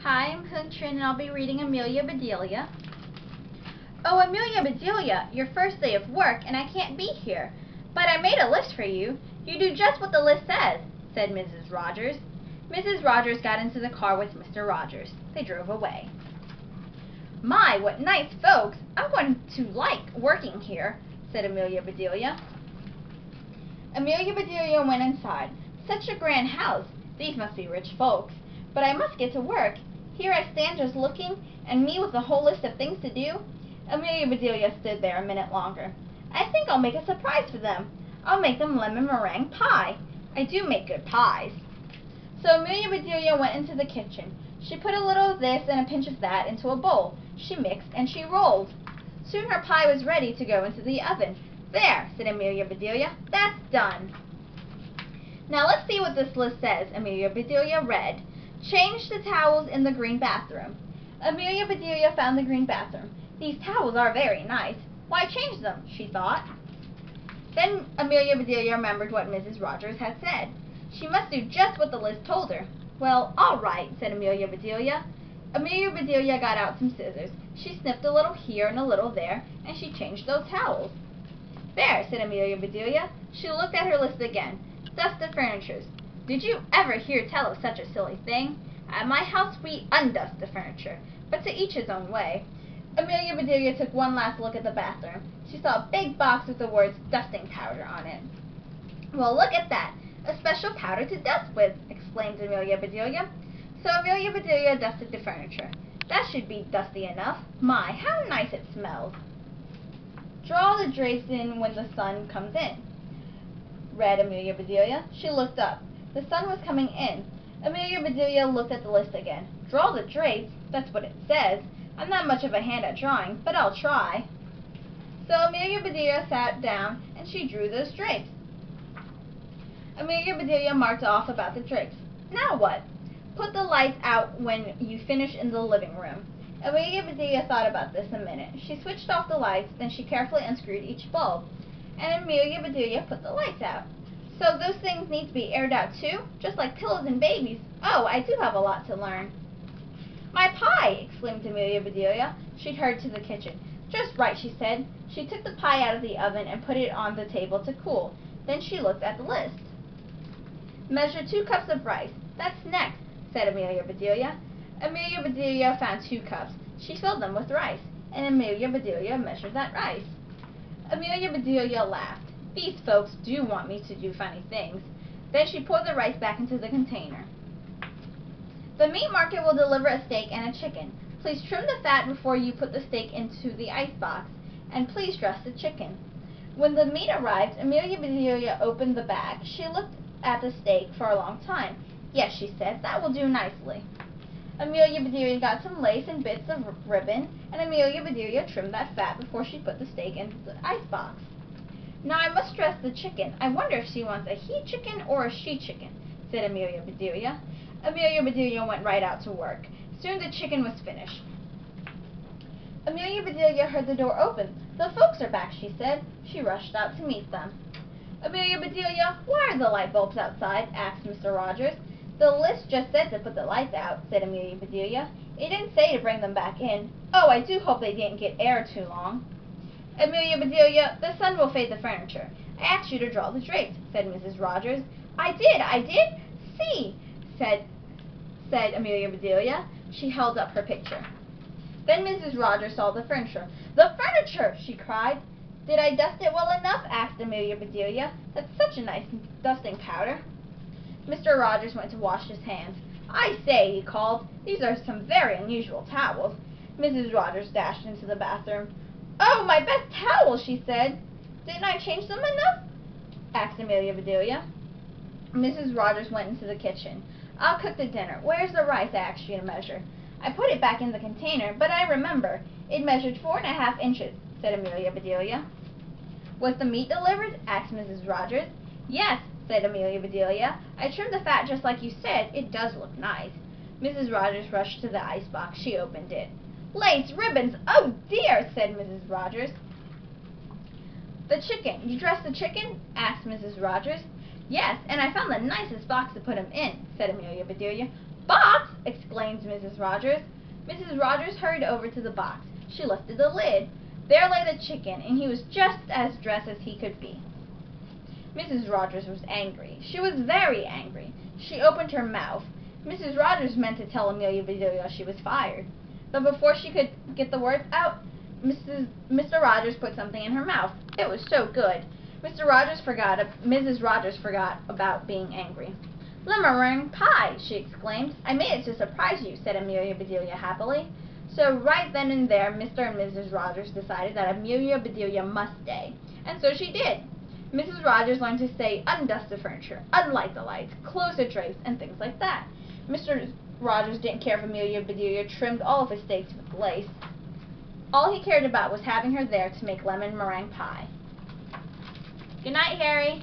Hi, I'm Huong and I'll be reading Amelia Bedelia. Oh, Amelia Bedelia, your first day of work, and I can't be here. But I made a list for you. You do just what the list says, said Mrs. Rogers. Mrs. Rogers got into the car with Mr. Rogers. They drove away. My, what nice folks! I'm going to like working here, said Amelia Bedelia. Amelia Bedelia went inside. Such a grand house. These must be rich folks. But I must get to work. Here I stand just looking, and me with a whole list of things to do. Amelia Bedelia stood there a minute longer. I think I'll make a surprise for them. I'll make them lemon meringue pie. I do make good pies. So Amelia Bedelia went into the kitchen. She put a little of this and a pinch of that into a bowl. She mixed and she rolled. Soon her pie was ready to go into the oven. There, said Amelia Bedelia, that's done. Now let's see what this list says. Amelia Bedelia read, change the towels in the green bathroom. Amelia Bedelia found the green bathroom. These towels are very nice. Why change them, she thought. Then Amelia Bedelia remembered what Mrs. Rogers had said. She must do just what the list told her. Well, all right, said Amelia Bedelia. Amelia Bedelia got out some scissors. She snipped a little here and a little there, and she changed those towels. There, said Amelia Bedelia. She looked at her list again. Dust the furnitures. Did you ever hear tell of such a silly thing? At my house we undust the furniture, but to each his own way. Amelia Bedelia took one last look at the bathroom. She saw a big box with the words dusting powder on it. Well, look at that. A special powder to dust with, exclaimed Amelia Bedelia. So Amelia Bedelia dusted the furniture. That should be dusty enough. My, how nice it smells. Draw the drapes in when the sun comes in, read Amelia Bedelia. She looked up. The sun was coming in. Amelia Bedelia looked at the list again. Draw the drapes? That's what it says. I'm not much of a hand at drawing, but I'll try. So Amelia Bedelia sat down and she drew those drapes. Amelia Bedelia marked off about the drapes. Now what? Put the lights out when you finish in the living room. Amelia Bedelia thought about this a minute. She switched off the lights, then she carefully unscrewed each bulb. And Amelia Bedelia put the lights out. So those things need to be aired out too? Just like pillows and babies. Oh, I do have a lot to learn. My pie! Exclaimed Amelia Bedelia. She'd hurried to the kitchen. Just right, she said. She took the pie out of the oven and put it on the table to cool. Then she looked at the list. Measure 2 cups of rice. That's next, said Amelia Bedelia. Amelia Bedelia found 2 cups. She filled them with rice, and Amelia Bedelia measured that rice. Amelia Bedelia laughed. These folks do want me to do funny things. Then she poured the rice back into the container. The meat market will deliver a steak and a chicken. Please trim the fat before you put the steak into the ice box, and please dress the chicken. When the meat arrived, Amelia Bedelia opened the bag. She looked at the steak for a long time. Yes, she said, that will do nicely. Amelia Bedelia got some lace and bits of ribbon, and Amelia Bedelia trimmed that fat before she put the steak into the ice box. Now I must dress the chicken. I wonder if she wants a he chicken or a she chicken, said Amelia Bedelia. Amelia Bedelia went right out to work. Soon the chicken was finished. Amelia Bedelia heard the door open. The folks are back, she said. She rushed out to meet them. Amelia Bedelia, why are the light bulbs outside? Asked Mr. Rogers. The list just said to put the lights out, said Amelia Bedelia. It didn't say to bring them back in. Oh, I do hope they didn't get air too long. Amelia Bedelia, the sun will fade the furniture. I asked you to draw the drapes, said Mrs. Rogers. I did. See, said Amelia Bedelia. She held up her picture. Then Mrs. Rogers saw the furniture. The furniture, she cried. Did I dust it well enough? Asked Amelia Bedelia. That's such a nice dusting powder. Mr. Rogers went to wash his hands. I say, he called, these are some very unusual towels. Mrs. Rogers dashed into the bathroom. Oh, my best towels, she said. Didn't I change them enough? Asked Amelia Bedelia. Mrs. Rogers went into the kitchen. I'll cook the dinner. Where's the rice I asked you to measure? I put it back in the container, but I remember. It measured 4½ inches, said Amelia Bedelia. Was the meat delivered? Asked Mrs. Rogers. Yes, said Amelia Bedelia. I trimmed the fat just like you said. It does look nice. Mrs. Rogers rushed to the ice box. She opened it. Lace, ribbons, oh dear, said Mrs. Rogers. The chicken. You dressed the chicken? Asked Mrs. Rogers. Yes, and I found the nicest box to put him in, said Amelia Bedelia. "Box!" exclaimed Mrs. Rogers. Mrs. Rogers hurried over to the box. She lifted the lid. There lay the chicken, and he was just as dressed as he could be. Mrs. Rogers was angry. She was very angry. She opened her mouth. Mrs. Rogers meant to tell Amelia Bedelia she was fired. But before she could get the words out, Mr. Rogers put something in her mouth. It was so good. Mrs. Rogers forgot about being angry. "Meringue pie!" she exclaimed. "I made it to surprise you," said Amelia Bedelia happily. So right then and there, Mr. and Mrs. Rogers decided that Amelia Bedelia must stay. And so she did. Mrs. Rogers learned to say undust the furniture, unlight the lights, close the drapes, and things like that. Mr. Rogers didn't care if Amelia Bedelia trimmed all of his steaks with lace. All he cared about was having her there to make lemon meringue pie. Good night, Harry.